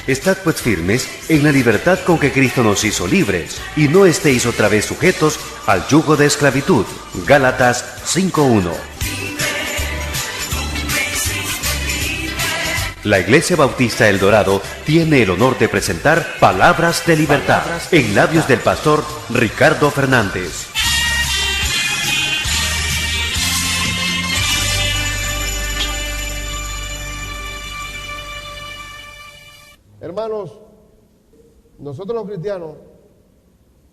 Estad pues firmes en la libertad con que Cristo nos hizo libres, y no estéis otra vez sujetos al yugo de esclavitud. Gálatas 5:1. La Iglesia Bautista El Dorado tiene el honor de presentar Palabras de Libertad en labios del pastor Ricardo Fernández. Hermanos, nosotros los cristianos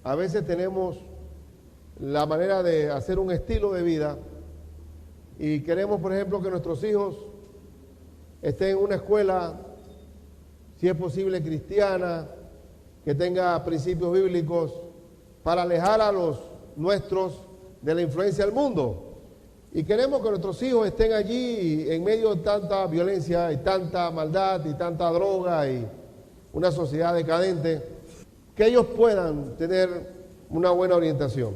a veces tenemos la manera de hacer un estilo de vida y queremos, por ejemplo, que nuestros hijos estén en una escuela, si es posible cristiana, que tenga principios bíblicos, para alejar a los nuestros de la influencia del mundo. Y queremos que nuestros hijos estén allí en medio de tanta violencia y tanta maldad y tanta droga y una sociedad decadente, que ellos puedan tener una buena orientación.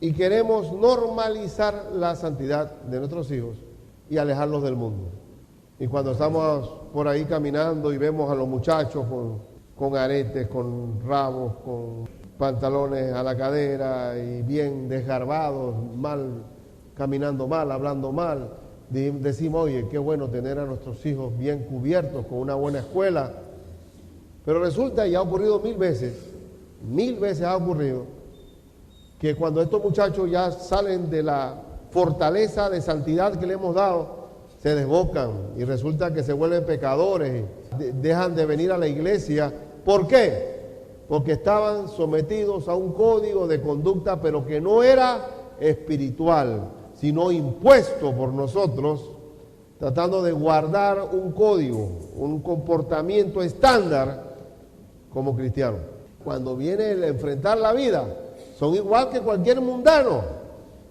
Y queremos normalizar la santidad de nuestros hijos y alejarlos del mundo. Y cuando estamos por ahí caminando y vemos a los muchachos con aretes, con rabos, con pantalones a la cadera y bien desgarbados, mal, caminando mal, hablando mal, decimos, oye, qué bueno tener a nuestros hijos bien cubiertos, con una buena escuela. Pero resulta, y ha ocurrido mil veces ha ocurrido, que cuando estos muchachos ya salen de la fortaleza de santidad que le hemos dado, se desbocan y resulta que se vuelven pecadores, dejan de venir a la iglesia. ¿Por qué? Porque estaban sometidos a un código de conducta, pero que no era espiritual, sino impuesto por nosotros, tratando de guardar un código, un comportamiento estándar como cristiano. Cuando viene el enfrentar la vida, son igual que cualquier mundano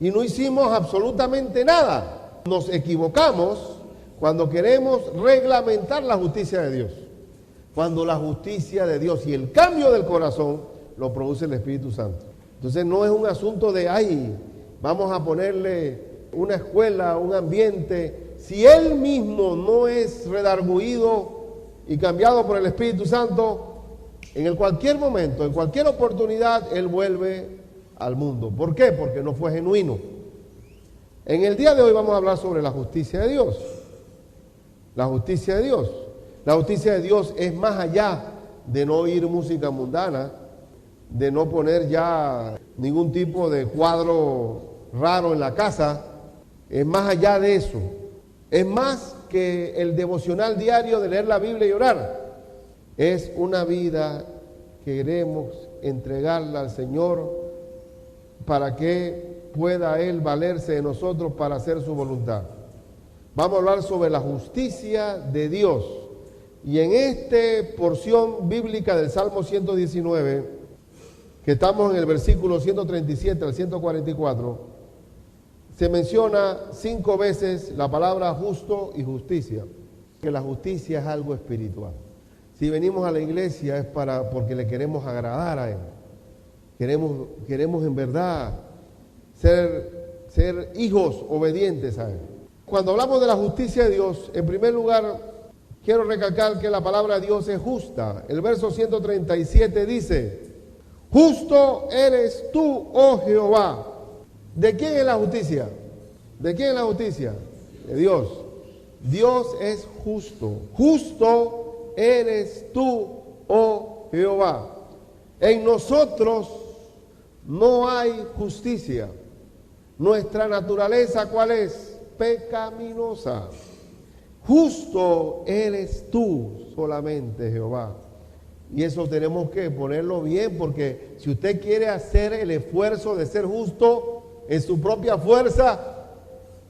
y no hicimos absolutamente nada. Nos equivocamos cuando queremos reglamentar la justicia de Dios. Cuando la justicia de Dios y el cambio del corazón lo produce el Espíritu Santo. Entonces no es un asunto de, ay, vamos a ponerle una escuela, un ambiente. Si él mismo no es redarguido y cambiado por el Espíritu Santo, en cualquier momento, en cualquier oportunidad, él vuelve al mundo. ¿Por qué? Porque no fue genuino. En el día de hoy vamos a hablar sobre la justicia de Dios. La justicia de Dios. La justicia de Dios es más allá de no oír música mundana, de no poner ya ningún tipo de cuadro raro en la casa. Es más allá de eso. Es más que el devocional diario de leer la Biblia y orar. Es una vida que queremos entregarla al Señor para que pueda Él valerse de nosotros para hacer su voluntad. Vamos a hablar sobre la justicia de Dios. Y en esta porción bíblica del Salmo 119, que estamos en el versículo 137 al 144, se menciona 5 veces la palabra justo y justicia. Que la justicia es algo espiritual. Si venimos a la iglesia es porque le queremos agradar a Él. Queremos en verdad ser hijos obedientes a Él. Cuando hablamos de la justicia de Dios, en primer lugar, quiero recalcar que la palabra de Dios es justa. El verso 137 dice, justo eres tú, oh Jehová. ¿De quién es la justicia? ¿De quién es la justicia? De Dios. Dios es justo. Justo eres tú, oh Jehová. En nosotros no hay justicia. Nuestra naturaleza, ¿cuál es? Pecaminosa. Justo eres tú solamente, Jehová. Y eso tenemos que ponerlo bien, porque si usted quiere hacer el esfuerzo de ser justo en su propia fuerza,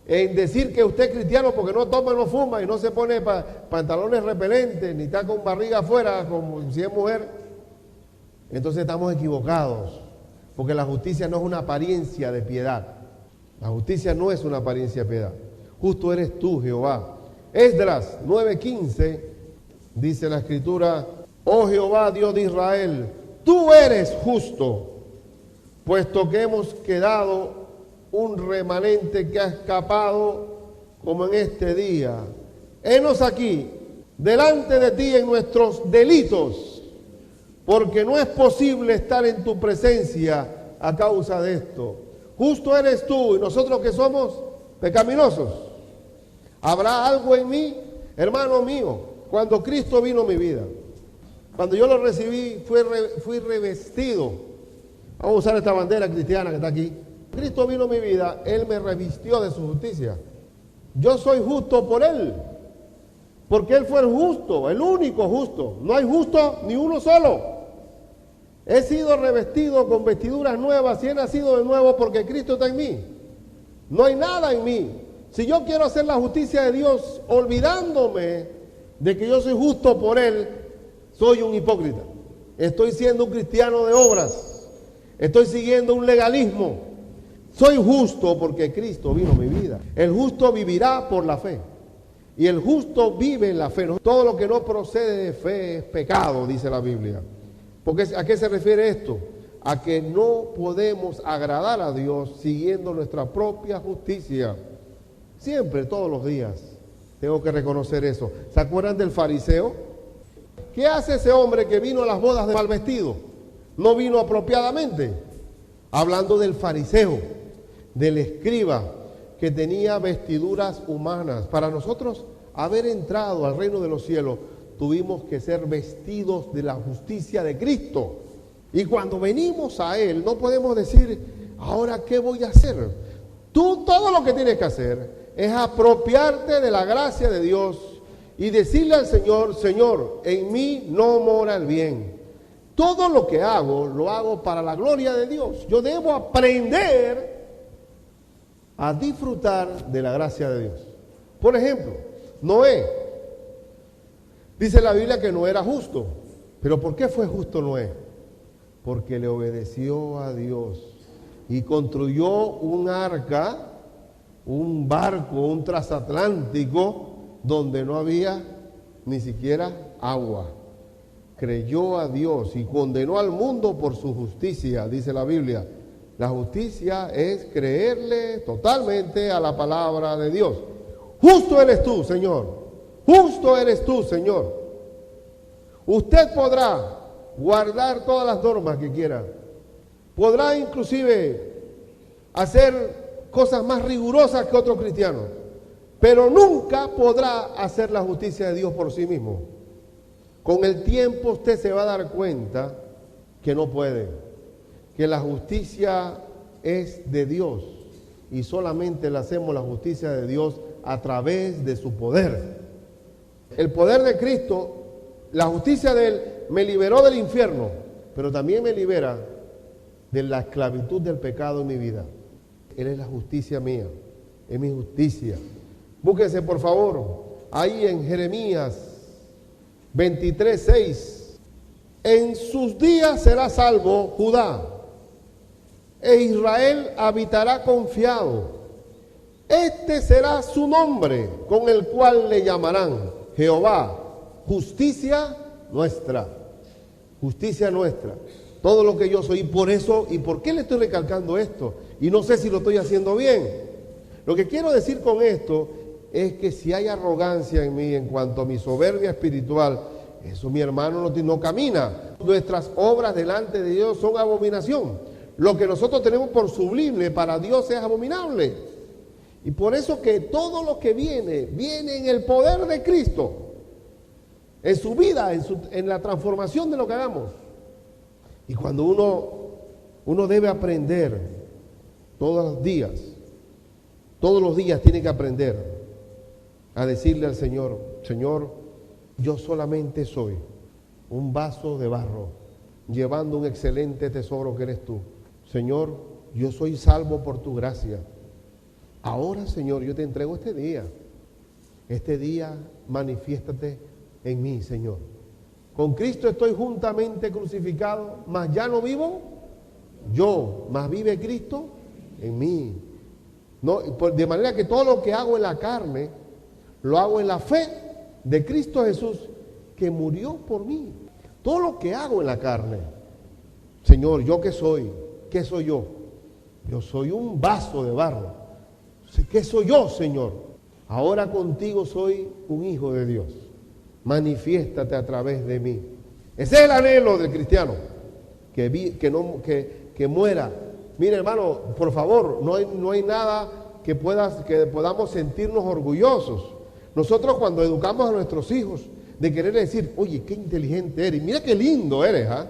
en decir que usted es cristiano porque no toma, no fuma y no se pone pantalones repelentes, ni está con barriga afuera como si es mujer, entonces estamos equivocados, porque la justicia no es una apariencia de piedad. La justicia no es una apariencia de piedad. Justo eres tú, Jehová. Esdras 9:15 dice la Escritura, oh Jehová, Dios de Israel, tú eres justo, puesto que hemos quedado un remanente que ha escapado como en este día. Henos aquí delante de ti en nuestros delitos, porque no es posible estar en tu presencia a causa de esto. Justo eres tú y nosotros que somos pecaminosos. ¿Habrá algo en mí? Hermano mío, cuando Cristo vino a mi vida, cuando yo lo recibí, fui revestido. Vamos a usar esta bandera cristiana que está aquí. Cristo vino a mi vida, Él me revistió de su justicia. Yo soy justo por Él, porque Él fue el justo, el único justo. No hay justo ni uno solo. He sido revestido con vestiduras nuevas y he nacido de nuevo porque Cristo está en mí. No hay nada en mí. Si yo quiero hacer la justicia de Dios olvidándome de que yo soy justo por Él, soy un hipócrita. Estoy siendo un cristiano de obras. Estoy siguiendo un legalismo. Soy justo porque Cristo vino a mi vida. El justo vivirá por la fe. Y el justo vive en la fe. Todo lo que no procede de fe es pecado, dice la Biblia. Porque ¿a qué se refiere esto? A que no podemos agradar a Dios siguiendo nuestra propia justicia. Siempre, todos los días, tengo que reconocer eso. ¿Se acuerdan del fariseo? ¿Qué hace ese hombre que vino a las bodas de mal vestido? No vino apropiadamente. Hablando del fariseo, del escriba, que tenía vestiduras humanas. Para nosotros haber entrado al reino de los cielos, tuvimos que ser vestidos de la justicia de Cristo. Y cuando venimos a Él, no podemos decir, ¿ahora qué voy a hacer? Tú todo lo que tienes que hacer es apropiarte de la gracia de Dios y decirle al Señor, Señor, en mí no mora el bien. Todo lo que hago, lo hago para la gloria de Dios. Yo debo aprender a disfrutar de la gracia de Dios. Por ejemplo, Noé. Dice la Biblia que no era justo. ¿Pero por qué fue justo Noé? Porque le obedeció a Dios y construyó un arca, un barco, un transatlántico donde no había ni siquiera agua. Creyó a Dios y condenó al mundo por su justicia, dice la Biblia. La justicia es creerle totalmente a la palabra de Dios. Justo eres tú, Señor. Justo eres tú, Señor. Usted podrá guardar todas las normas que quiera. Podrá inclusive hacer cosas más rigurosas que otros cristianos. Pero nunca podrá hacer la justicia de Dios por sí mismo. Con el tiempo usted se va a dar cuenta que no puede. Que la justicia es de Dios. Y solamente le hacemos la justicia de Dios a través de su poder. El poder de Cristo, la justicia de Él, me liberó del infierno, pero también me libera de la esclavitud del pecado en mi vida. Él es la justicia mía, es mi justicia. Búsquense por favor, ahí en Jeremías 23:6. En sus días será salvo Judá, e Israel habitará confiado. Este será su nombre, con el cual le llamarán Jehová, justicia nuestra. Justicia nuestra. Todo lo que yo soy. Y por eso, ¿y por qué le estoy recalcando esto? Y no sé si lo estoy haciendo bien. Lo que quiero decir con esto es que si hay arrogancia en mí en cuanto a mi soberbia espiritual, eso, mi hermano, no camina. Nuestras obras delante de Dios son abominación. Lo que nosotros tenemos por sublime para Dios es abominable. Y por eso que todo lo que viene en el poder de Cristo, en su vida, en la transformación de lo que hagamos. Y cuando uno debe aprender todos los días tiene que aprender a decirle al Señor, Señor, yo solamente soy un vaso de barro, llevando un excelente tesoro que eres tú. Señor, yo soy salvo por tu gracia. Ahora, Señor, yo te entrego este día. Este día manifiéstate en mí, Señor. Con Cristo estoy juntamente crucificado, mas ya no vivo yo, mas vive Cristo en mí. No, de manera que todo lo que hago en la carne, lo hago en la fe de Cristo Jesús, que murió por mí. Todo lo que hago en la carne, Señor, ¿yo qué soy? ¿Qué soy yo? Yo soy un vaso de barro. ¿Qué soy yo, Señor? Ahora contigo soy un hijo de Dios. manifiéstate a través de mí. Ese es el anhelo del cristiano, que muera. Mire, hermano, por favor, no hay nada que podamos sentirnos orgullosos. Nosotros cuando educamos a nuestros hijos, de querer decir, oye, qué inteligente eres, mira qué lindo eres, ¿ah?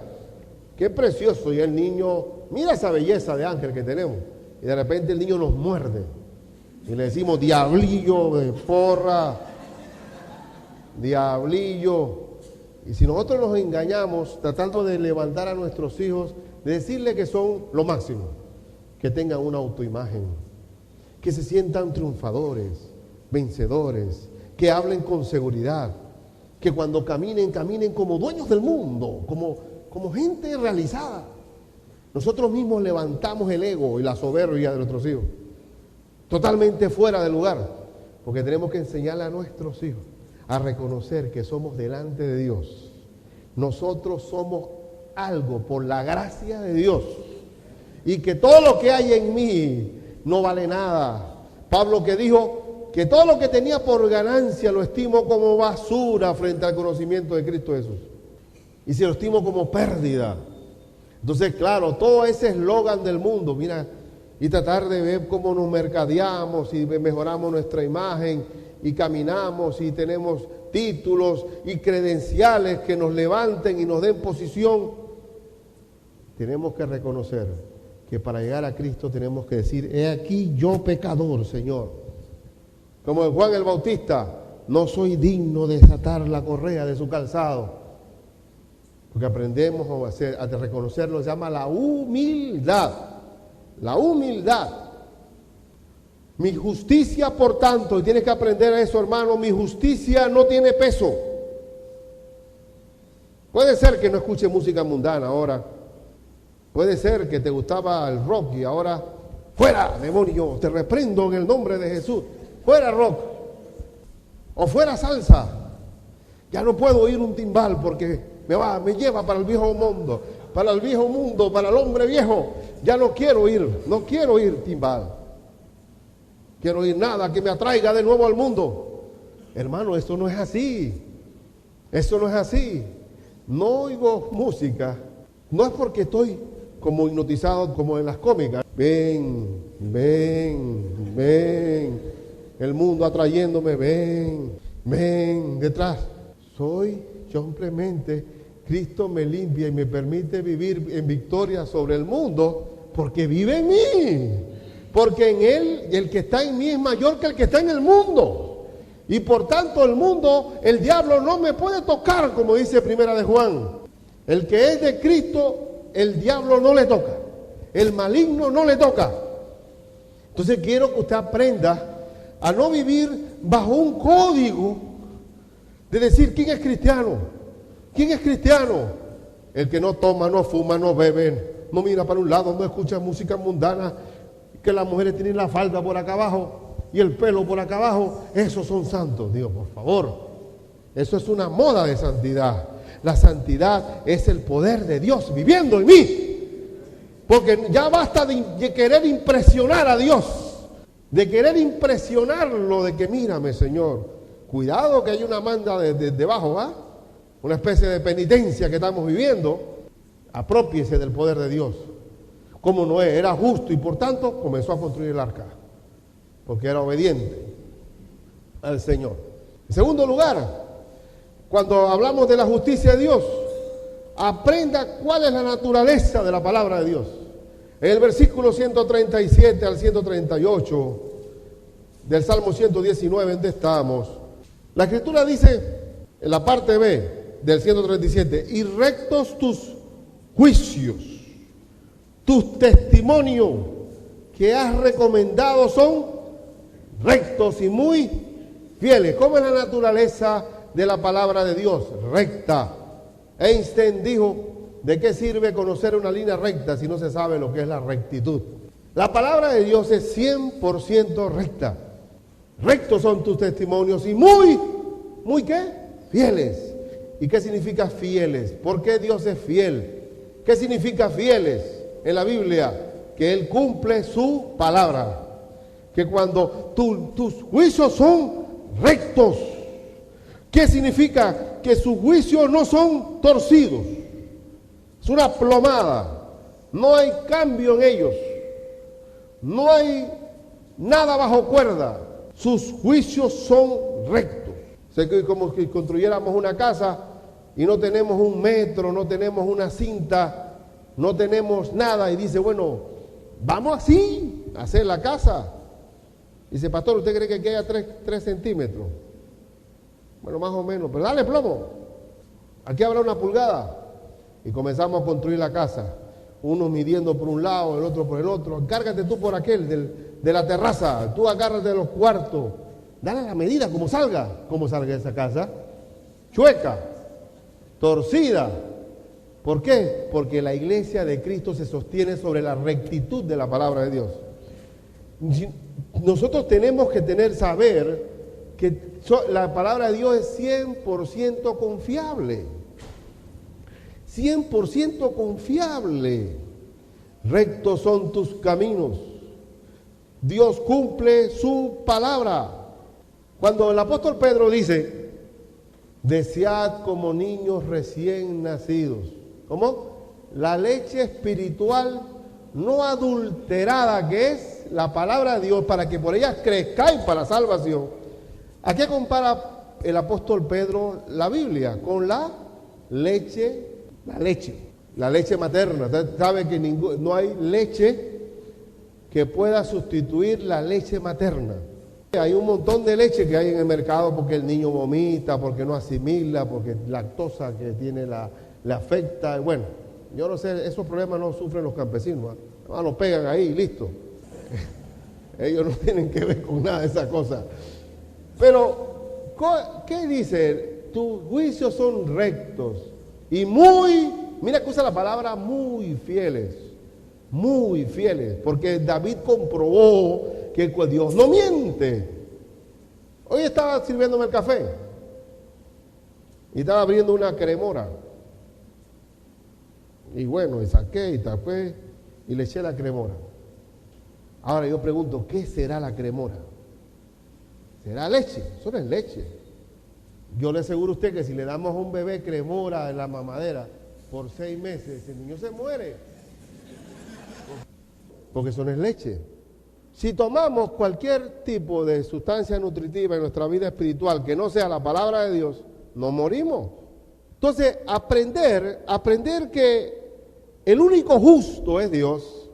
Qué precioso. Y el niño, mira esa belleza de ángel que tenemos. Y de repente el niño nos muerde. Y le decimos, diablillo de porra, diablillo. Y si nosotros nos engañamos tratando de levantar a nuestros hijos, de decirle que son lo máximo, que tengan una autoimagen, que se sientan triunfadores, vencedores, que hablen con seguridad, que cuando caminen como dueños del mundo, como gente realizada. Nosotros mismos levantamos el ego y la soberbia de nuestros hijos, totalmente fuera de lugar, porque tenemos que enseñarle a nuestros hijos a reconocer que somos delante de Dios. Nosotros somos algo por la gracia de Dios, y que todo lo que hay en mí no vale nada. Pablo, que dijo que todo lo que tenía por ganancia lo estimo como basura frente al conocimiento de Cristo Jesús, y se lo estimo como pérdida. Entonces, claro, todo ese eslogan del mundo, mira, y tratar de ver cómo nos mercadeamos y mejoramos nuestra imagen y caminamos y tenemos títulos y credenciales que nos levanten y nos den posición. Tenemos que reconocer que para llegar a Cristo tenemos que decir, he aquí yo pecador, Señor. Como Juan el Bautista, no soy digno de desatar la correa de su calzado. Porque aprendemos a reconocerlo, se llama la humildad. La humildad. Mi justicia, por tanto, y tienes que aprender eso, hermano, mi justicia no tiene peso. Puede ser que no escuche música mundana ahora. Puede ser que te gustaba el rock y ahora, fuera, demonio, te reprendo en el nombre de Jesús. Fuera rock. O fuera salsa. Ya no puedo oír un timbal porque me lleva para el viejo mundo, para el hombre viejo. Ya no quiero oír timbal. Quiero oír nada que me atraiga de nuevo al mundo. Hermano, esto no es así. Eso no es así. No oigo música. No es porque estoy como hipnotizado como en las cómicas. Ven. El mundo atrayéndome, ven detrás. Soy simplemente, Cristo me limpia y me permite vivir en victoria sobre el mundo porque vive en mí. Porque en Él, el que está en mí es mayor que el que está en el mundo. Y por tanto el mundo, el diablo no me puede tocar, como dice Primera de Juan. El que es de Cristo, el diablo no le toca. El maligno no le toca. Entonces quiero que usted aprenda a no vivir bajo un código de decir quién es cristiano. ¿Quién es cristiano? El que no toma, no fuma, no bebe, no mira para un lado, no escucha música mundana, que las mujeres tienen la falda por acá abajo y el pelo por acá abajo. Esos son santos. Digo, por favor, eso es una moda de santidad. La santidad es el poder de Dios viviendo en mí. Porque ya basta de querer impresionar a Dios, de querer impresionarlo, de que mírame, Señor. Cuidado que hay una manda debajo, ¿va? Una especie de penitencia que estamos viviendo. Aprópiese del poder de Dios. Como Noé era justo y por tanto comenzó a construir el arca, porque era obediente al Señor. En segundo lugar, cuando hablamos de la justicia de Dios, aprenda cuál es la naturaleza de la palabra de Dios. En el versículo 137 al 138 del Salmo 119, donde estamos, la Escritura dice, en la parte B del 137, y rectos tus juicios, tus testimonios que has recomendado son rectos y muy fieles. ¿Cómo es la naturaleza de la palabra de Dios? Recta. Einstein dijo, ¿de qué sirve conocer una línea recta si no se sabe lo que es la rectitud? La palabra de Dios es 100% recta. Rectos son tus testimonios y muy ¿qué? Fieles. ¿Y qué significa fieles? ¿Por qué Dios es fiel? ¿Qué significa fieles en la Biblia? Que Él cumple su palabra. Que cuando tus juicios son rectos, ¿Qué significa? Que sus juicios no son torcidos. Es una plomada. No hay cambio en ellos. No hay nada bajo cuerda. Sus juicios son rectos. Es como si construyéramos una casa y no tenemos un metro, no tenemos una cinta, no tenemos nada. Y dice, bueno, vamos así a hacer la casa. Dice, pastor, ¿usted cree que aquí haya 3 centímetros? Bueno, más o menos, pero dale plomo. Aquí habrá 1 pulgada. Y comenzamos a construir la casa. Uno midiendo por un lado, el otro por el otro. Encárgate tú por aquel, de la terraza. Tú agárrate de los cuartos. Dale la medida, como salga esa casa. Chueca, torcida. ¿Por qué? Porque la iglesia de Cristo se sostiene sobre la rectitud de la palabra de Dios. Nosotros tenemos que saber que la palabra de Dios es 100% confiable. 100% confiable. Rectos son tus caminos. Dios cumple su palabra. Cuando el apóstol Pedro dice, desead como niños recién nacidos. ¿Cómo? La leche espiritual no adulterada, que es la palabra de Dios, para que por ella crezcáis para salvación. ¿A qué compara el apóstol Pedro la Biblia? Con la leche materna. Usted sabe que no hay leche que pueda sustituir la leche materna. Hay un montón de leche que hay en el mercado porque el niño vomita, porque no asimila, porque lactosa que tiene le afecta. Bueno, yo no sé, esos problemas no sufren los campesinos. Los pegan ahí y listo. Ellos no tienen que ver con nada de esas cosas. Pero, ¿qué dice? Tus juicios son rectos y mira que usa la palabra muy fieles, porque David comprobó que Dios no miente. Hoy estaba sirviéndome el café y estaba abriendo una cremora. Y bueno, y saqué y tapé y le eché la cremora. Ahora yo pregunto, ¿qué será la cremora? ¿Será leche? Eso no es leche. Yo le aseguro a usted que si le damos a un bebé cremora en la mamadera por 6 meses, el niño se muere. Porque eso no es leche. Si tomamos cualquier tipo de sustancia nutritiva en nuestra vida espiritual que no sea la palabra de Dios, nos morimos. Entonces, aprender que el único justo es Dios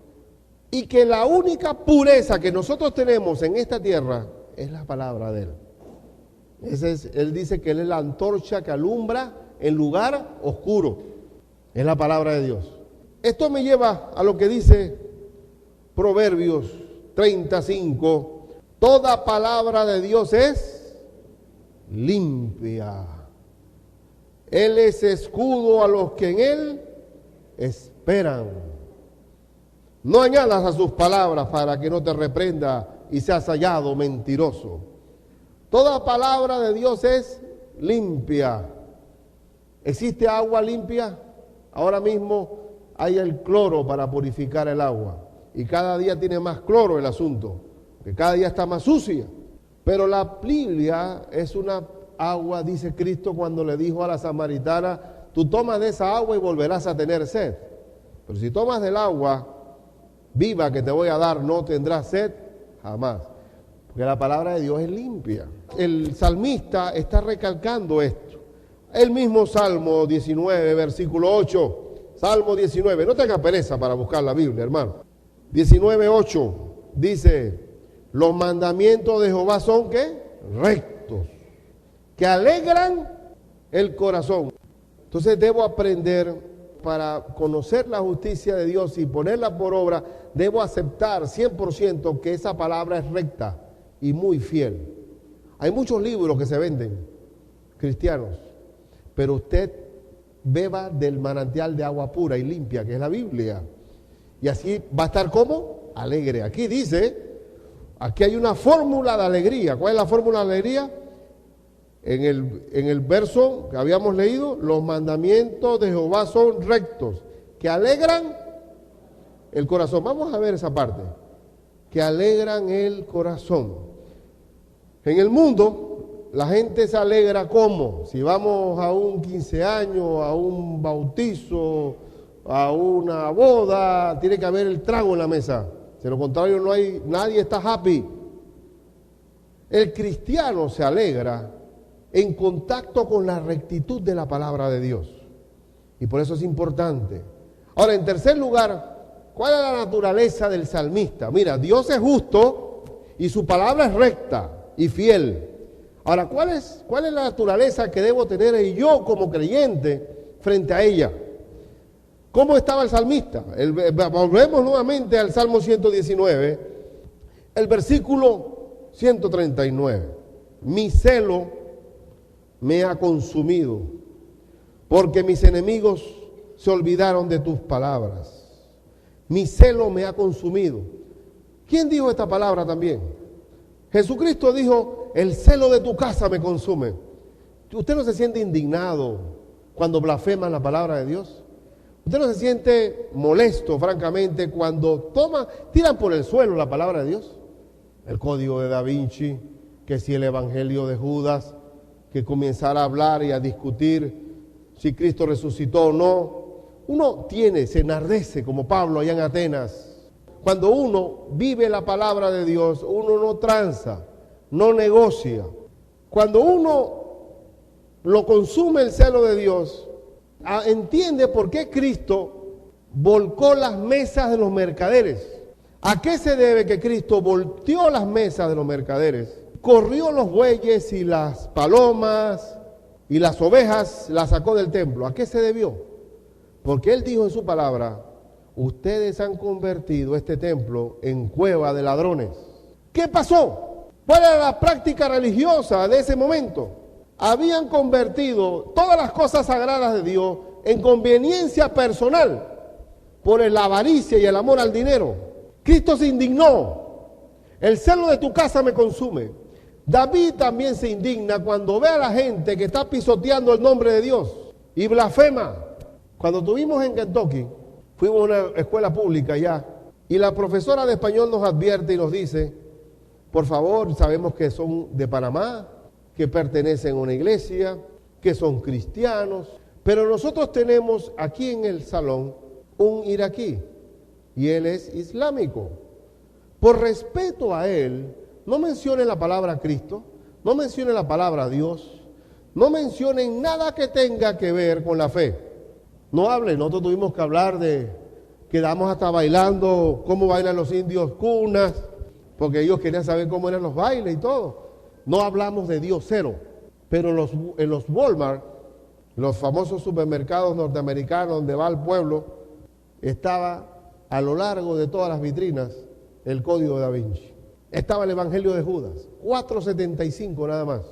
y que la única pureza que nosotros tenemos en esta tierra es la palabra de Él. Él dice que Él es la antorcha que alumbra en lugar oscuro. Es la palabra de Dios. Esto me lleva a lo que dice Proverbios 35. Toda palabra de Dios es limpia. Él es escudo a los que en Él esperan. No añadas a sus palabras para que no te reprenda y seas hallado mentiroso. Toda palabra de Dios es limpia. ¿Existe agua limpia? Ahora mismo hay el cloro para purificar el agua. Y cada día tiene más cloro el asunto, que cada día está más sucia. Pero la Biblia es una agua, dice Cristo cuando le dijo a la samaritana, tú tomas de esa agua y volverás a tener sed. Pero si tomas del agua viva que te voy a dar, no tendrás sed jamás. Porque la palabra de Dios es limpia. El salmista está recalcando esto. El mismo Salmo 19, versículo 8. Salmo 19. No tenga pereza para buscar la Biblia, hermano. 19:8 dice, los mandamientos de Jehová son, ¿qué? Rectos, que alegran el corazón. Entonces debo aprender, para conocer la justicia de Dios y ponerla por obra, debo aceptar 100% que esa palabra es recta y muy fiel. Hay muchos libros que se venden, cristianos, pero usted beba del manantial de agua pura y limpia, que es la Biblia. Y así va a estar como alegre. Aquí dice, aquí hay una fórmula de alegría. ¿Cuál es la fórmula de alegría? En el verso que habíamos leído, los mandamientos de Jehová son rectos, que alegran el corazón. Vamos a ver esa parte, que alegran el corazón. En el mundo la gente se alegra ¿cómo? Si vamos a un 15 años, a un bautizo, a una boda, tiene que haber el trago en la mesa. De lo contrario, nadie está happy. El cristiano se alegra en contacto con la rectitud de la palabra de Dios. Y por eso es importante. Ahora, en tercer lugar, ¿cuál es la naturaleza del salmista? Mira, Dios es justo y su palabra es recta y fiel. Ahora, ¿cuál es la naturaleza que debo tener yo como creyente frente a ella? ¿Cómo estaba el salmista? Volvemos nuevamente al Salmo 119, el versículo 139. Mi celo me ha consumido, porque mis enemigos se olvidaron de tus palabras. Mi celo me ha consumido. ¿Quién dijo esta palabra también? Jesucristo dijo, el celo de tu casa me consume. ¿Usted no se siente indignado cuando blasfeman la palabra de Dios? ¿Usted no se siente molesto, francamente, cuando tiran por el suelo la palabra de Dios? El Código de Da Vinci, que si el Evangelio de Judas, que comenzara a hablar y a discutir si Cristo resucitó o no. Uno se enardece como Pablo allá en Atenas. Cuando uno vive la palabra de Dios, uno no tranza, no negocia. Cuando uno lo consume el celo de Dios, entiende por qué Cristo volcó las mesas de los mercaderes. ¿A qué se debe que Cristo volteó las mesas de los mercaderes? Corrió los bueyes y las palomas y las ovejas, las sacó del templo. ¿A qué se debió? Porque Él dijo en su palabra, ustedes han convertido este templo en cueva de ladrones. ¿Qué pasó? ¿Cuál era la práctica religiosa de ese momento? Habían convertido todas las cosas sagradas de Dios en conveniencia personal por la avaricia y el amor al dinero. Cristo se indignó. El celo de tu casa me consume. David también se indigna cuando ve a la gente que está pisoteando el nombre de Dios y blasfema. Cuando estuvimos en Kentucky, fuimos a una escuela pública allá y la profesora de español nos advierte y nos dice, por favor, sabemos que son de Panamá, que pertenecen a una iglesia, que son cristianos, pero nosotros tenemos aquí en el salón un iraquí y él es islámico. Por respeto a él, no mencionen la palabra Cristo, no mencionen la palabra Dios, no mencionen nada que tenga que ver con la fe. No hablen, nosotros tuvimos que hablar quedamos hasta bailando, cómo bailan los indios cunas, porque ellos querían saber cómo eran los bailes y todo. No hablamos de Dios cero, pero en los Walmart, los famosos supermercados norteamericanos donde va el pueblo, estaba a lo largo de todas las vitrinas el Código de Da Vinci. Estaba el Evangelio de Judas, 4.75 nada más.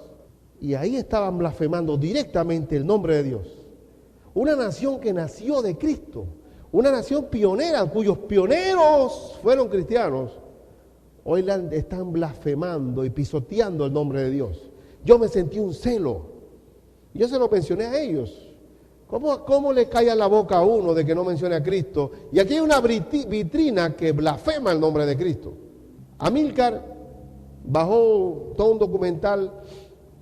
Y ahí estaban blasfemando directamente el nombre de Dios. Una nación que nació de Cristo, una nación pionera, cuyos pioneros fueron cristianos, hoy están blasfemando y pisoteando el nombre de Dios. Yo me sentí un celo. Yo se lo mencioné a ellos. ¿Cómo le cae a la boca a uno de que no mencione a Cristo? Y aquí hay una vitrina que blasfema el nombre de Cristo. Amílcar bajó todo un documental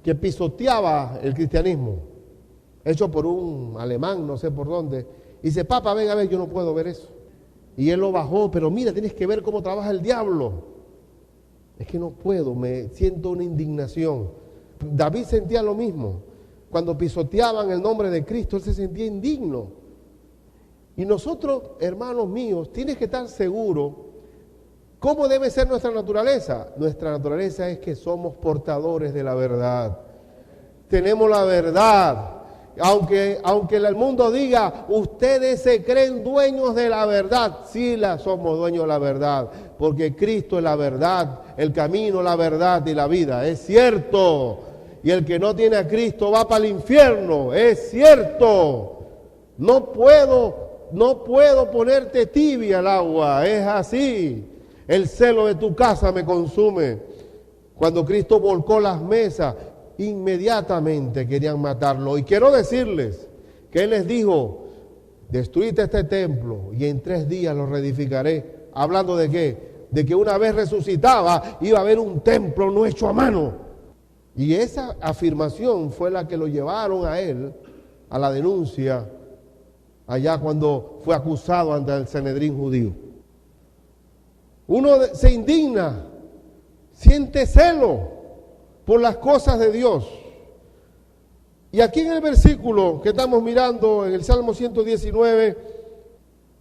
que pisoteaba el cristianismo, hecho por un alemán, no sé por dónde. Y dice, Papa, ven a ver, yo no puedo ver eso. Y él lo bajó, pero mira, tienes que ver cómo trabaja el diablo. Es que no puedo, me siento una indignación. David sentía lo mismo. Cuando pisoteaban el nombre de Cristo, él se sentía indigno. Y nosotros, hermanos míos, tienes que estar seguro cómo debe ser nuestra naturaleza. Nuestra naturaleza es que somos portadores de la verdad. Tenemos la verdad. Aunque el mundo diga, ustedes se creen dueños de la verdad, sí somos dueños de la verdad, porque Cristo es la verdad, el camino, la verdad y la vida, es cierto. Y el que no tiene a Cristo va para el infierno, es cierto. No puedo ponerte tibia al agua, es así. El celo de tu casa me consume. Cuando Cristo volcó las mesas, inmediatamente querían matarlo. Y quiero decirles que Él les dijo, destruiste este templo y en 3 días lo reedificaré. ¿Hablando de qué? De que una vez resucitaba iba a haber un templo no hecho a mano. Y esa afirmación fue la que lo llevaron a él a la denuncia allá cuando fue acusado ante el Sanedrín judío. Uno se indigna, siente celo por las cosas de Dios. Y aquí en el versículo que estamos mirando, en el Salmo 119,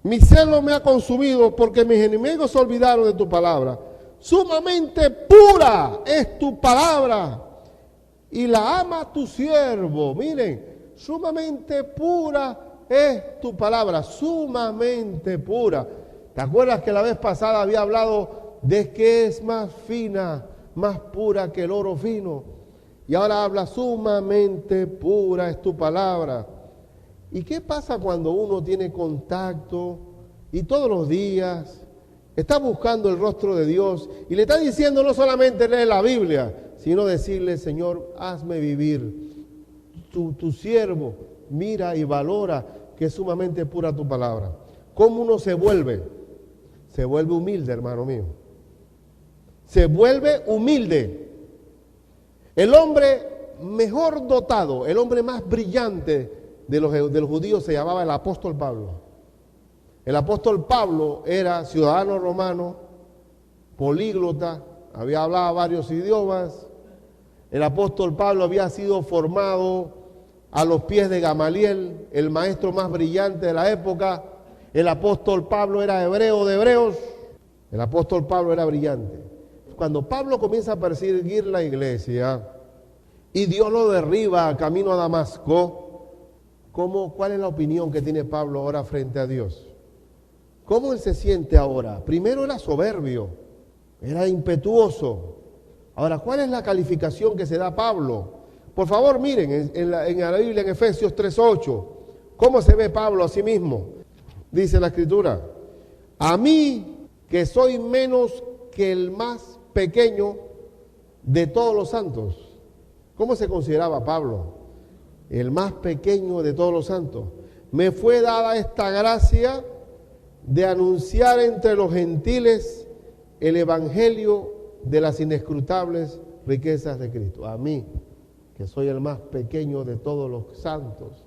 mi celo me ha consumido porque mis enemigos se olvidaron de tu palabra. Sumamente pura es tu palabra y la ama tu siervo. Miren, sumamente pura es tu palabra, sumamente pura. ¿Te acuerdas que la vez pasada había hablado de que es más fina, más pura que el oro fino? Y ahora habla, sumamente pura es tu palabra. ¿Y qué pasa cuando uno tiene contacto y todos los días está buscando el rostro de Dios y le está diciendo no solamente leer la Biblia, sino decirle, Señor, hazme vivir. Tu siervo mira y valora que es sumamente pura tu palabra. ¿Cómo uno se vuelve? Se vuelve humilde, hermano mío. Se vuelve humilde. El hombre mejor dotado, el hombre más brillante de los judíos se llamaba el apóstol Pablo. El apóstol Pablo era ciudadano romano, políglota, había hablado varios idiomas. El apóstol Pablo había sido formado a los pies de Gamaliel, el maestro más brillante de la época. El apóstol Pablo era hebreo de hebreos. El apóstol Pablo era brillante. Cuando Pablo comienza a perseguir la iglesia y Dios lo derriba camino a Damasco, ¿cuál es la opinión que tiene Pablo ahora frente a Dios? ¿Cómo él se siente ahora? Primero era soberbio, era impetuoso. Ahora, ¿cuál es la calificación que se da a Pablo? Por favor, miren en la Biblia, en Efesios 3:8, ¿cómo se ve Pablo a sí mismo? Dice la Escritura, a mí que soy menos que el más pequeño de todos los santos. ¿Cómo se consideraba Pablo? El más pequeño de todos los santos. Me fue dada esta gracia de anunciar entre los gentiles el evangelio de las inescrutables riquezas de Cristo. A mí, que soy el más pequeño de todos los santos.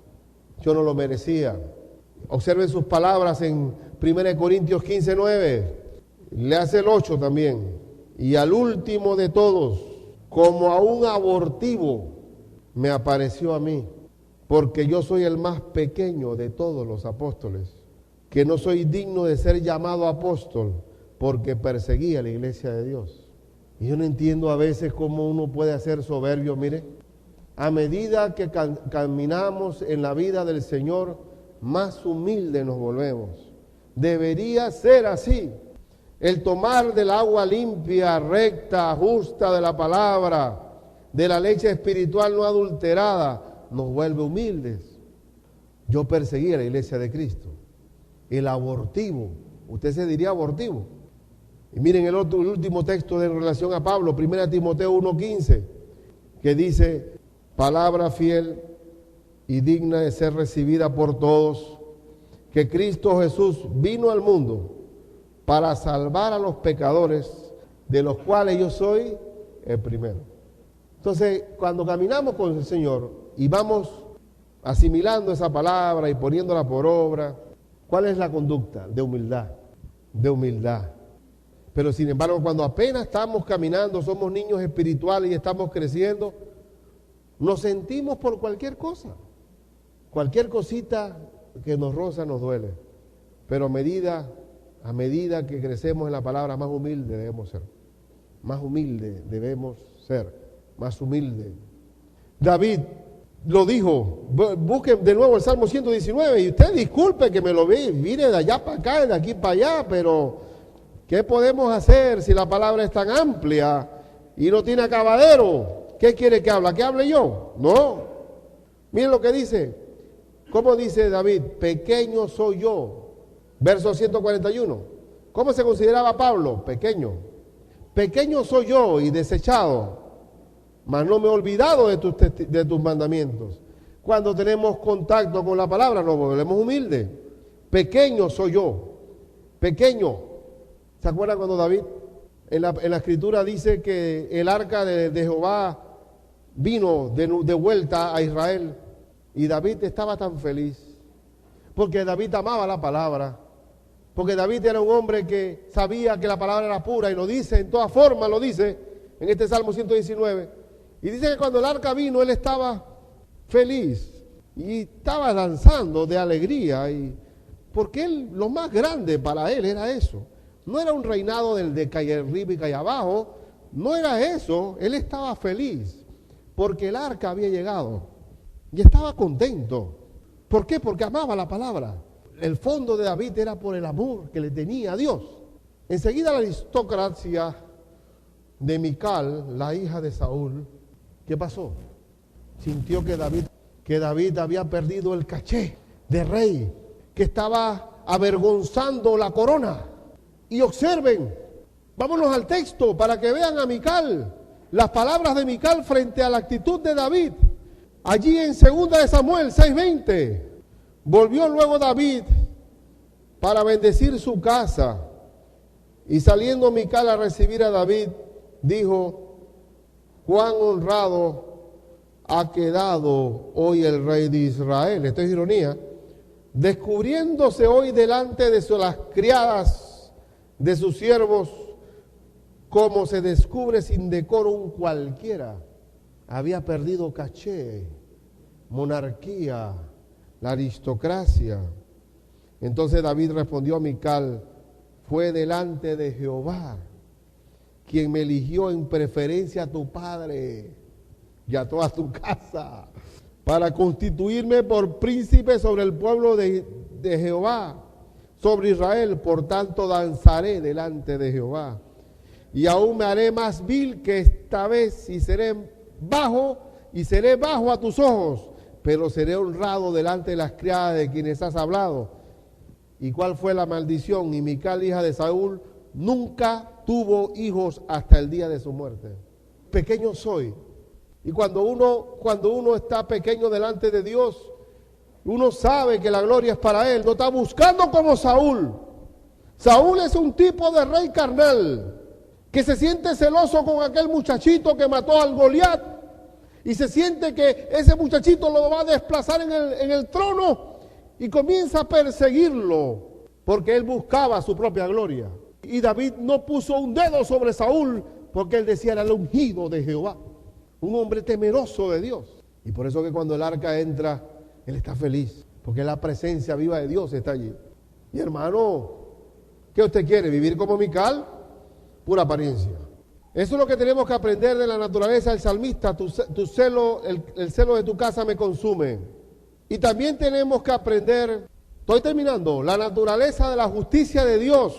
Yo no lo merecía. Observen sus palabras en 1 Corintios 15:9. Le hace el 8 también. Y al último de todos, como a un abortivo, me apareció a mí, porque yo soy el más pequeño de todos los apóstoles, que no soy digno de ser llamado apóstol, porque perseguí a la iglesia de Dios. Y yo no entiendo a veces cómo uno puede hacer soberbio, mire. A medida que caminamos en la vida del Señor, más humildes nos volvemos. Debería ser así. El tomar del agua limpia, recta, justa de la palabra, de la leche espiritual no adulterada, nos vuelve humildes. Yo perseguí a la iglesia de Cristo. El abortivo, usted se diría abortivo. Y miren el último texto en relación a Pablo, 1 Timoteo 1:15, que dice, palabra fiel y digna de ser recibida por todos, que Cristo Jesús vino al mundo para salvar a los pecadores, de los cuales yo soy el primero. Entonces, cuando caminamos con el Señor y vamos asimilando esa palabra y poniéndola por obra, ¿cuál es la conducta? De humildad, de humildad. Pero sin embargo, cuando apenas estamos caminando, somos niños espirituales y estamos creciendo, nos sentimos por cualquier cosa. Cualquier cosita que nos roza nos duele. Pero a medida que crecemos en la palabra, más humilde debemos ser. Más humilde debemos ser. Más humilde. David lo dijo. Busquen de nuevo el Salmo 119. Y usted disculpe que me lo mire de allá para acá, de aquí para allá, pero ¿qué podemos hacer si la palabra es tan amplia y no tiene acabadero? ¿Qué quiere que hable? ¿Que hable yo? No. Miren lo que dice. ¿Cómo dice David? Pequeño soy yo. Verso 141. ¿Cómo se consideraba Pablo? Pequeño. Pequeño soy yo y desechado, mas no me he olvidado de tus mandamientos. Cuando tenemos contacto con la palabra nos volvemos humildes. Pequeño soy yo. Pequeño. ¿Se acuerdan cuando David en la escritura dice que el arca de Jehová vino de vuelta a Israel y David estaba tan feliz porque David amaba la palabra, porque David era un hombre que sabía que la palabra era pura y lo dice, en todas formas lo dice en este Salmo 119. Y dice que cuando el arca vino él estaba feliz y estaba danzando de alegría, y porque él, lo más grande para él era eso. No era un reinado del de calle arriba y calle abajo, no era eso. Él estaba feliz porque el arca había llegado y estaba contento. ¿Por qué? Porque amaba la palabra. El fondo de David era por el amor que le tenía a Dios. Enseguida la aristocracia de Mical, la hija de Saúl, ¿qué pasó? Sintió que David había perdido el caché de rey, que estaba avergonzando la corona. Y observen, vámonos al texto para que vean a Mical, las palabras de Mical frente a la actitud de David. Allí en 2 de Samuel 6:20, volvió luego David para bendecir su casa, y saliendo Mical a recibir a David, dijo: cuán honrado ha quedado hoy el rey de Israel. Esto es ironía. Descubriéndose hoy delante de las criadas de sus siervos, como se descubre sin decoro un cualquiera. Había perdido caché, monarquía, la aristocracia. Entonces David respondió a Mical: fue delante de Jehová quien me eligió en preferencia a tu padre y a toda tu casa, para constituirme por príncipe sobre el pueblo de Jehová, sobre Israel. Por tanto danzaré delante de Jehová, y aún me haré más vil que esta vez, y seré bajo a tus ojos, pero seré honrado delante de las criadas de quienes has hablado. ¿Y cuál fue la maldición? Y Mical, hija de Saúl, nunca tuvo hijos hasta el día de su muerte. Pequeño soy. Y cuando uno está pequeño delante de Dios, uno sabe que la gloria es para Él. No está buscando como Saúl. Saúl es un tipo de rey carnal que se siente celoso con aquel muchachito que mató al Goliat, y se siente que ese muchachito lo va a desplazar en el trono, y comienza a perseguirlo porque él buscaba su propia gloria. Y David no puso un dedo sobre Saúl porque él decía: era el ungido de Jehová, un hombre temeroso de Dios. Y por eso que cuando el arca entra, él está feliz, porque la presencia viva de Dios está allí. Y hermano, ¿qué usted quiere? ¿Vivir como Mical? Pura apariencia. Eso es lo que tenemos que aprender de la naturaleza del salmista. Tu celo, el celo de tu casa me consume. Y también tenemos que aprender, estoy terminando, la naturaleza de la justicia de Dios.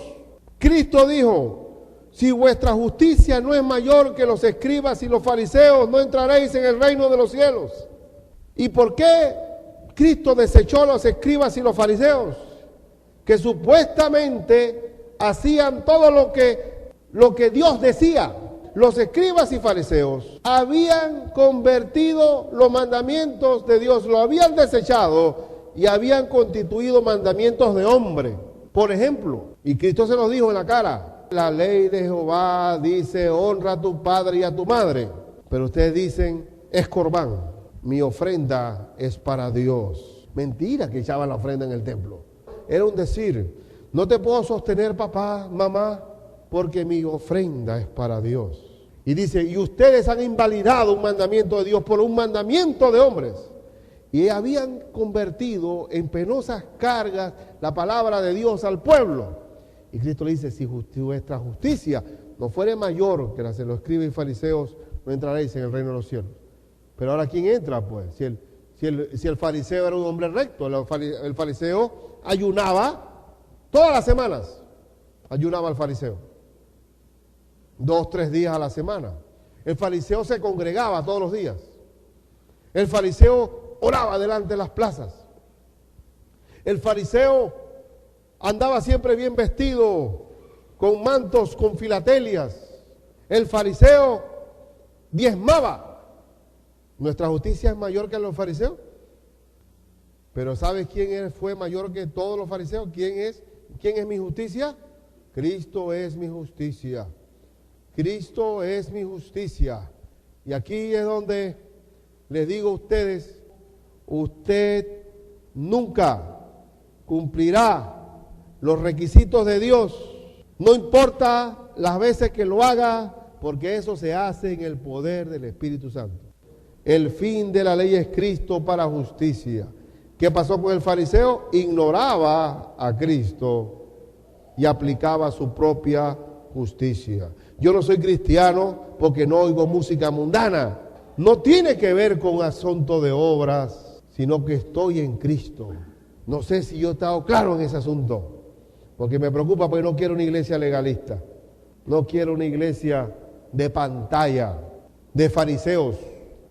Cristo dijo: si vuestra justicia no es mayor que los escribas y los fariseos, no entraréis en el reino de los cielos. ¿Y por qué Cristo desechó a los escribas y los fariseos? Que supuestamente hacían todo lo que Dios decía. Los escribas y fariseos habían convertido los mandamientos de Dios, lo habían desechado y habían constituido mandamientos de hombre. Por ejemplo, y Cristo se los dijo en la cara: la ley de Jehová dice: honra a tu padre y a tu madre. Pero ustedes dicen: es corbán, mi ofrenda es para Dios. Mentira que echaban la ofrenda en el templo. Era un decir: no te puedo sostener, papá, mamá, porque mi ofrenda es para Dios. Y dice: y ustedes han invalidado un mandamiento de Dios por un mandamiento de hombres. Y habían convertido en penosas cargas la palabra de Dios al pueblo. Y Cristo le dice: si vuestra justicia no fuere mayor que la de los escribas y fariseos, no entraréis en el reino de los cielos. Pero ahora, ¿quién entra pues? Si el fariseo era un hombre recto, el fariseo ayunaba todas las semanas. Ayunaba el fariseo 2-3 días a la semana. El fariseo se congregaba todos los días. El fariseo oraba delante de las plazas. El fariseo andaba siempre bien vestido, con mantos, con filatelias. El fariseo diezmaba. ¿Nuestra justicia es mayor que los fariseos? Pero ¿sabes quién fue mayor que todos los fariseos? ¿Quién es mi justicia? Cristo es mi justicia. Cristo es mi justicia. Y aquí es donde les digo a ustedes, usted nunca cumplirá los requisitos de Dios, no importa las veces que lo haga, porque eso se hace en el poder del Espíritu Santo. El fin de la ley es Cristo para justicia. ¿Qué pasó con el fariseo? Ignoraba a Cristo y aplicaba su propia justicia. Yo no soy cristiano porque no oigo música mundana. No tiene que ver con asunto de obras, sino que estoy en Cristo. No sé si yo he estado claro en ese asunto, porque me preocupa, porque no quiero una iglesia legalista. No quiero una iglesia de pantalla, de fariseos,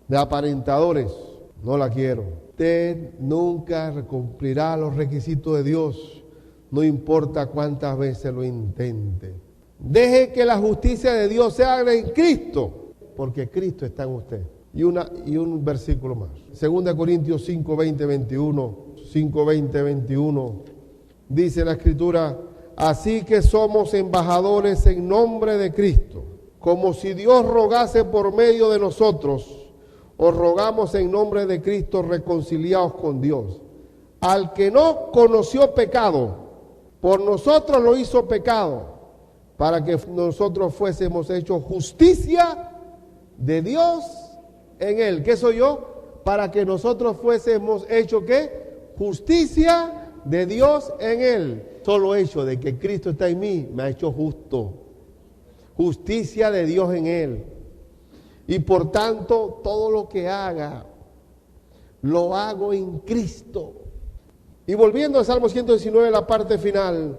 de aparentadores. No la quiero. Usted nunca cumplirá los requisitos de Dios, no importa cuántas veces lo intente. Deje que la justicia de Dios se haga en Cristo, porque Cristo está en usted. Y un versículo más. 2 Corintios 5, 20, 21. Dice la Escritura: así que somos embajadores en nombre de Cristo, como si Dios rogase por medio de nosotros. Os rogamos en nombre de Cristo, reconciliaos con Dios. Al que no conoció pecado, por nosotros lo hizo pecado, para que nosotros fuésemos hechos justicia de Dios en él. ¿Qué soy yo? Para que nosotros fuésemos hechos, ¿qué? Justicia de Dios en él. Solo hecho de que Cristo está en mí me ha hecho justo. Justicia de Dios en él. Y por tanto, todo lo que haga, lo hago en Cristo. Y volviendo al Salmo 119, la parte final.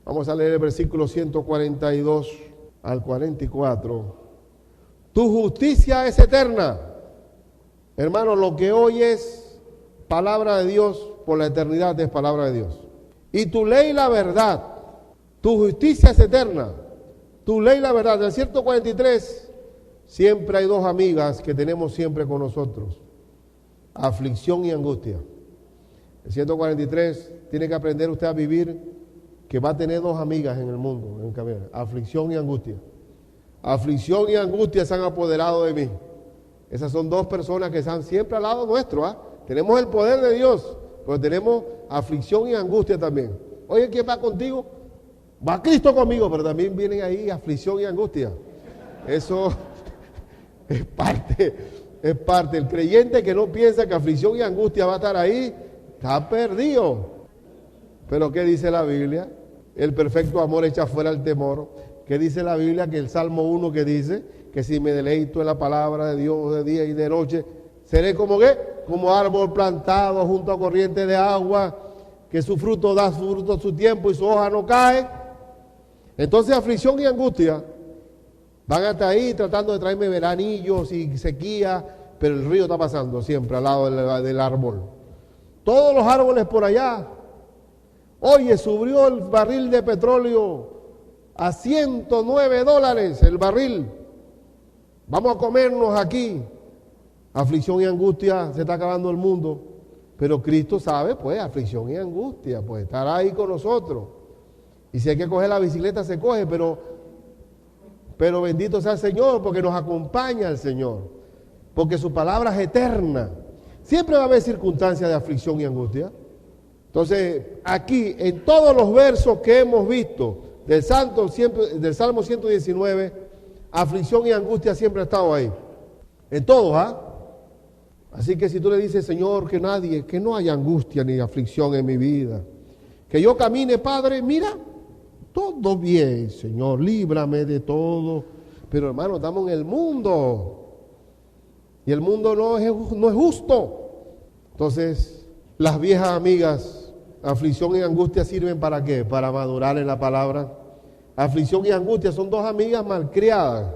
Vamos a leer el versículo 142 al 44. Tu justicia es eterna. Hermano, lo que hoy es palabra de Dios, por la eternidad es palabra de Dios. Y tu ley la verdad. Tu justicia es eterna. Tu ley la verdad. En el 143 siempre hay dos amigas que tenemos siempre con nosotros: aflicción y angustia. El 143 tiene que aprender usted a vivir que va a tener dos amigas en el mundo, en el camino: aflicción y angustia. Aflicción y angustia se han apoderado de mí. Esas son dos personas que están siempre al lado nuestro. Tenemos el poder de Dios, pero tenemos aflicción y angustia también. Oye, ¿quién va contigo? Va Cristo conmigo, pero también vienen ahí aflicción y angustia. Eso es parte. El creyente que no piensa que aflicción y angustia va a estar ahí, está perdido. Pero ¿qué dice la Biblia? El perfecto amor echa fuera el temor. ¿Qué dice la Biblia? Que el Salmo 1 que dice que si me deleito en la palabra de Dios de día y de noche, seré como ¿qué? Como árbol plantado junto a corriente de agua, que su fruto da su fruto a su tiempo y su hoja no cae. Entonces aflicción y angustia van hasta ahí tratando de traerme veranillos y sequía, pero el río está pasando siempre al lado del árbol. Todos los árboles por allá. Oye, subió el barril de petróleo a $109 el barril. Vamos a comernos aquí. Aflicción y angustia, se está acabando el mundo. Pero Cristo sabe, pues, aflicción y angustia, pues estará ahí con nosotros. Y si hay que coger la bicicleta, se coge, pero bendito sea el Señor, porque nos acompaña el Señor. Porque su palabra es eterna. Siempre va a haber circunstancias de aflicción y angustia. Entonces, aquí, en todos los versos que hemos visto del Salmo 119, aflicción y angustia siempre ha estado ahí. En todos, Así que si tú le dices, Señor, que no haya angustia ni aflicción en mi vida, que yo camine, Padre, mira, todo bien, Señor, líbrame de todo. Pero hermano, estamos en el mundo y el mundo no es justo. Entonces, las viejas amigas, aflicción y angustia, ¿sirven para qué? Para madurar en la palabra. Aflicción y angustia son dos amigas malcriadas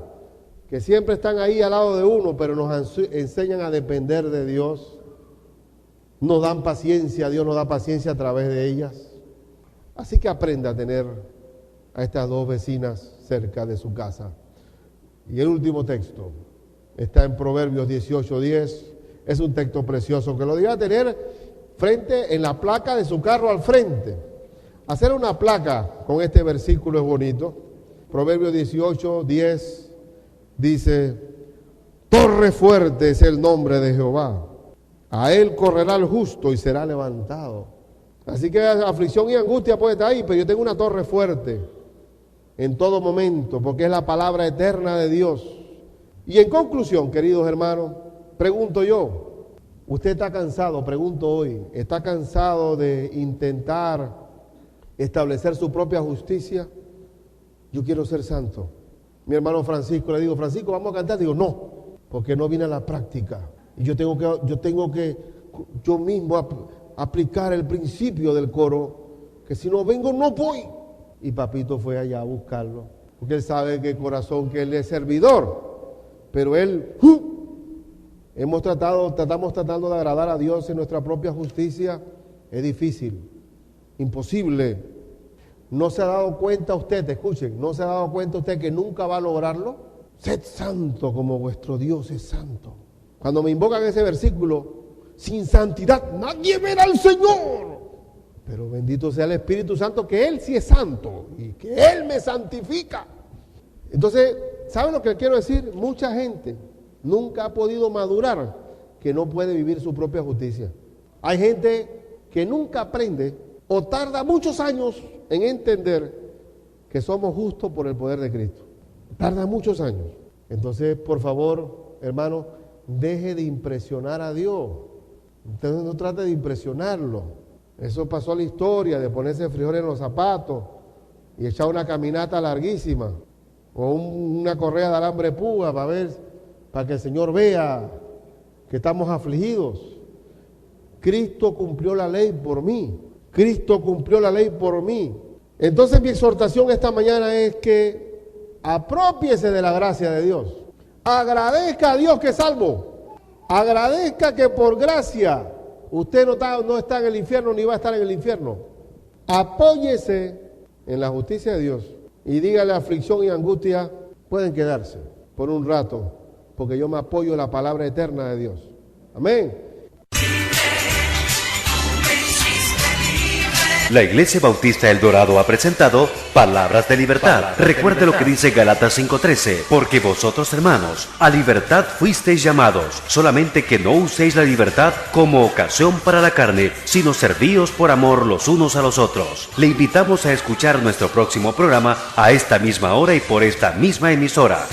que siempre están ahí al lado de uno, pero nos enseñan a depender de Dios. Nos dan paciencia, Dios nos da paciencia a través de ellas. Así que aprenda a tener a estas dos vecinas cerca de su casa. Y el último texto está en Proverbios 18:10. Es un texto precioso que lo debe tener frente en la placa de su carro al frente. Hacer una placa con este versículo es bonito. Proverbios 18:10 dice: Torre fuerte es el nombre de Jehová. A él correrá el justo y será levantado. Así que aflicción y angustia puede estar ahí, pero yo tengo una torre fuerte en todo momento, porque es la palabra eterna de Dios. Y en conclusión, queridos hermanos, pregunto yo, ¿usted está cansado? Pregunto hoy, ¿está cansado de intentar establecer su propia justicia? Yo quiero ser santo. Mi hermano Francisco, le digo, Francisco, vamos a cantar. Digo, no, porque no viene a la práctica. Y yo tengo que yo mismo aplicar el principio del coro, que si no vengo no voy. Y papito fue allá a buscarlo, porque él sabe que corazón que él es servidor, pero él tratamos tratando de agradar a Dios en nuestra propia justicia. Es difícil, imposible. ¿No se ha dado cuenta usted, escuchen, no se ha dado cuenta usted que nunca va a lograrlo? Sed santo como vuestro Dios es santo. Cuando me invocan ese versículo, sin santidad nadie verá al Señor. Pero bendito sea el Espíritu Santo, que Él sí es santo y que Él me santifica. Entonces, ¿saben lo que quiero decir? Mucha gente nunca ha podido madurar, que no puede vivir su propia justicia. Hay gente que nunca aprende o tarda muchos años en entender que somos justos por el poder de Cristo. Tarda muchos años. Entonces, por favor, hermano, deje de impresionar a Dios. Usted no trate de impresionarlo. Eso pasó a la historia, de ponerse frijoles en los zapatos y echar una caminata larguísima o una correa de alambre púa para que el Señor vea que estamos afligidos. Cristo cumplió la ley por mí. Cristo cumplió la ley por mí. Entonces mi exhortación esta mañana es que aprópiese de la gracia de Dios. Agradezca a Dios que es salvo. Agradezca que por gracia usted no está en el infierno ni va a estar en el infierno. Apóyese en la justicia de Dios y dígale: aflicción y angustia pueden quedarse por un rato, porque yo me apoyo en la palabra eterna de Dios. Amén. La Iglesia Bautista El Dorado ha presentado Palabras de Libertad. Recuerde lo que dice Gálatas 5:13, porque vosotros, hermanos, a libertad fuisteis llamados, solamente que no uséis la libertad como ocasión para la carne, sino servíos por amor los unos a los otros. Le invitamos a escuchar nuestro próximo programa a esta misma hora y por esta misma emisora.